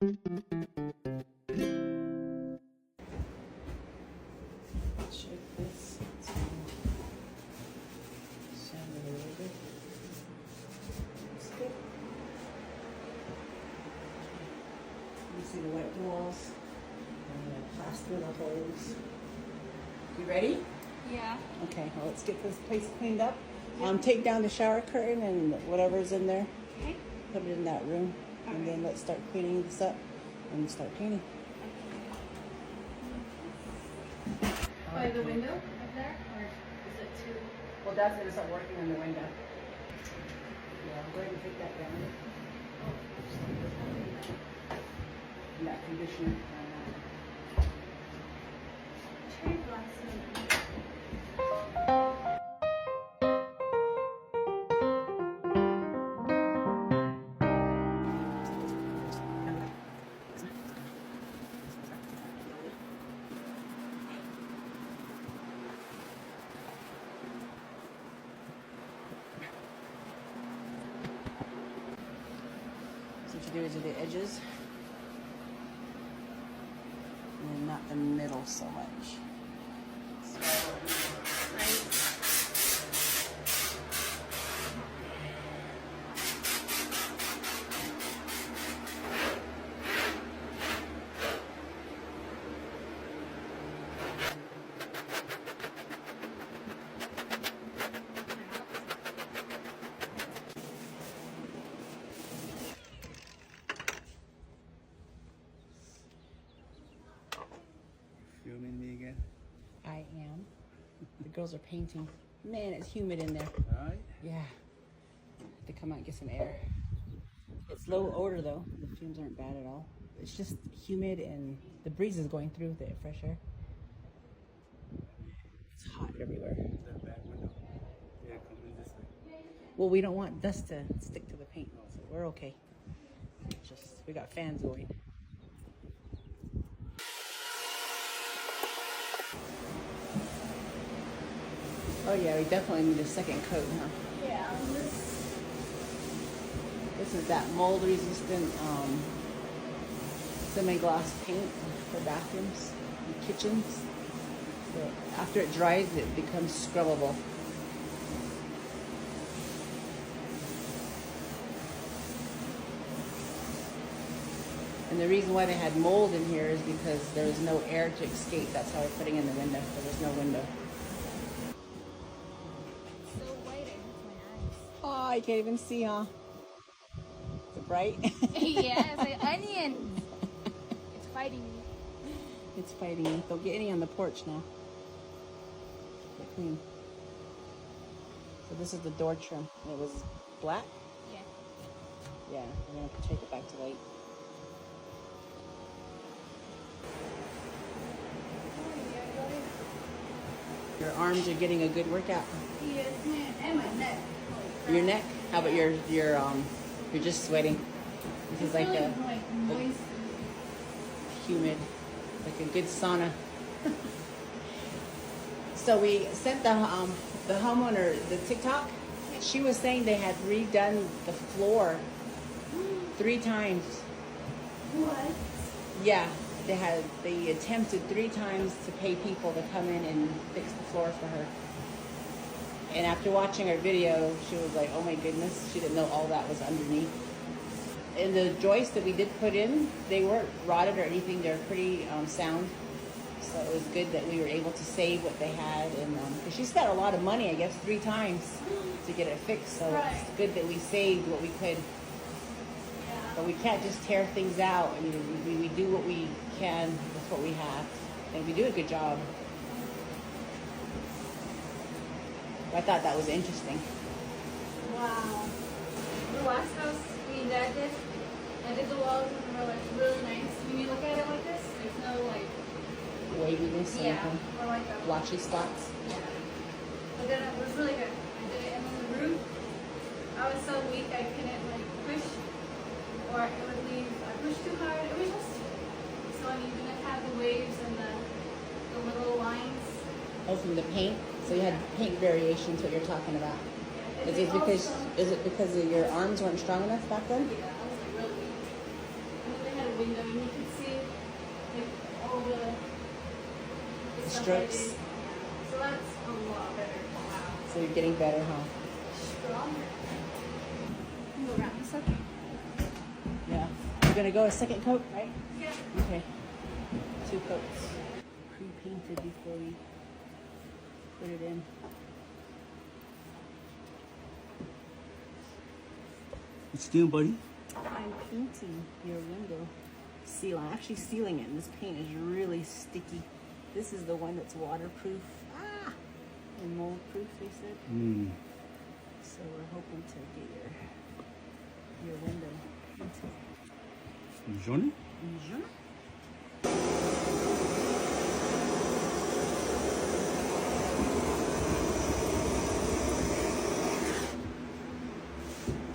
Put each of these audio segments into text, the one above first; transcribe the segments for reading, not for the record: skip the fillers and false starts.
Check this. Sand it a little bit. Looks good. You see the white walls. I'm gonna plaster the holes. You ready? Yeah. Okay, well, let's get this place cleaned up. Take down the shower curtain and whatever's in there. Okay. Put it in that room. And then let's start cleaning this up and start painting. By the window up there? Or is it too? Well, that's going to start working on the window. Yeah, I'm going to take that down. And that conditioner. Cherry blossom. So what you do is do the edges. And then not the middle so much. Filming me again? I am. The girls are painting. Man, it's humid in there. Alright. Yeah. Have to come out and get some air. It's low odor though. The fumes aren't bad at all. It's just humid and the breeze is going through the fresh air. It's hot everywhere. The back window. Yeah, coming this way. Well, we don't want dust to stick to the paint, so we're okay. Just we got fans going. Oh yeah, we definitely need a second coat, huh? Yeah. This is that mold resistant semi-gloss paint for bathrooms and kitchens. So after it dries, it becomes scrubbable. And the reason why they had mold in here is because there was no air to escape. That's how we're putting in the window. There was no window. So white, it hurts my eyes. Oh, I can't even see, huh? Is it bright? Yeah, it's like onions. It's fighting me. It's fighting me. Don't get any on the porch now. Get clean. So this is the door trim. And it was black? Yeah. Yeah, we're going to take it back to white. Your arms are getting a good workout. Yes, man. And my neck. Your neck? How about you're just sweating? This is like a moist. humid, like a good sauna. So we sent the homeowner the TikTok. She was saying they had redone the floor 3 times. What? Yeah, they attempted 3 times to pay people to come in and fix the floor for her. And after watching our video, she was like, oh my goodness, she didn't know all that was underneath. And the joists that we did put in, they weren't rotted or anything. They're pretty sound. So it was good that we were able to save what they had. And because she spent a lot of money, I guess, 3 times to get it fixed. So it's good that we saved what we could. But we can't just tear things out. I mean, we do what we can with what we have. And we do a good job. I thought that was interesting. Wow. The last house I did the walls and they were like really nice. When you look at it like this, there's no like Waviness and or like a blotchy spots. yeah. But then it was really good. I did it, and then the roof, I was so weak I couldn't like push, or it would leave. I pushed too hard. It was just so uneven. It had the waves and the little lines. Oh, from the paint. So you had paint variations. What you're talking about? Yeah. Is it because your arms weren't strong enough back then? Yeah, I was like really weak. And then they had a window strokes. So that's a lot better. Wow. So you're getting better, huh? Stronger. Go around this okay. Yeah. You're gonna go a second coat, right? Yeah. Okay. 2 coats. Pre-painted before we put it in. What you doing, buddy? I'm painting your window seal. I'm actually sealing it, and this paint is really sticky. This is the one that's waterproof. And mold proof, they said. So we're hoping to get your window painted. Johnny?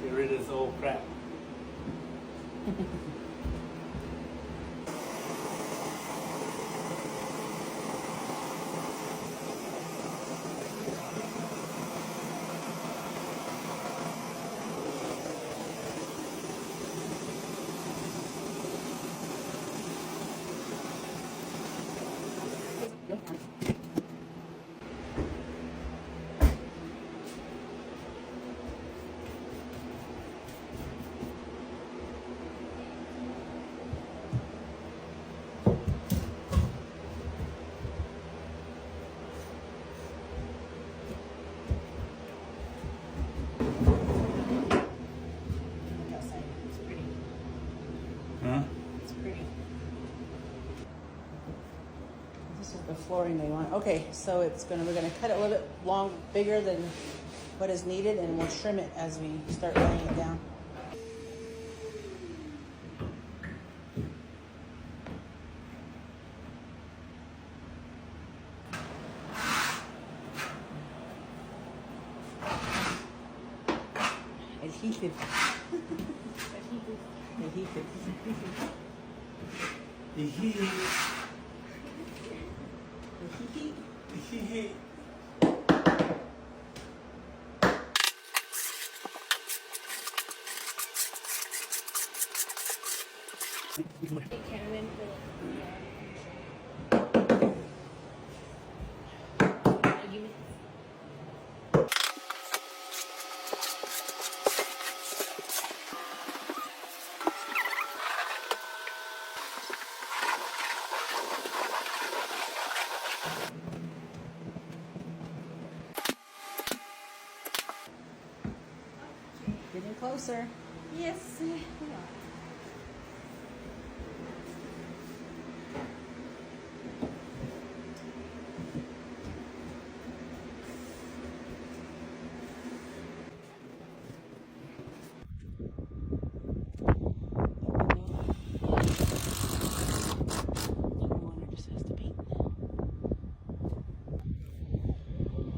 Get rid of this old crap. Outside. It's pretty. Huh? It's pretty. This is the flooring they want. Okay, so we're gonna cut it a little bit bigger than what is needed, and we'll trim it as we start laying it down. Adhesive. Adhesive. Canon for Getting closer. Yes.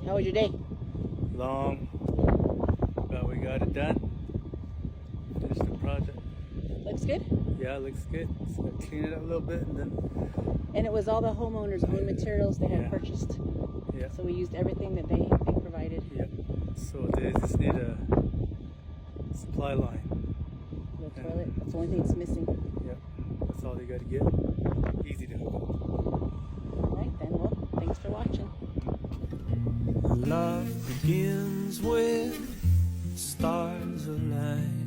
How was your day? Long, but we got it done. Finished the project. Looks good. Yeah, it looks good. Just gotta clean it up a little bit and then, And it was all the homeowners' own materials they had Yeah. purchased. yeah, So we used everything that they provided. yeah. So they just need a supply line. The toilet. That's the only thing that's missing. Yeah, that's all they gotta get. Easy to hook up. All right then. Well, thanks for watching. Love begins with stars align.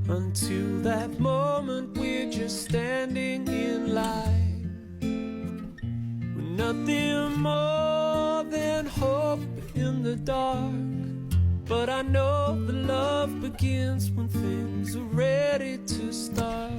Until that moment we're just standing in line, with nothing more than hope in the dark. But I know the love begins when things are ready to start.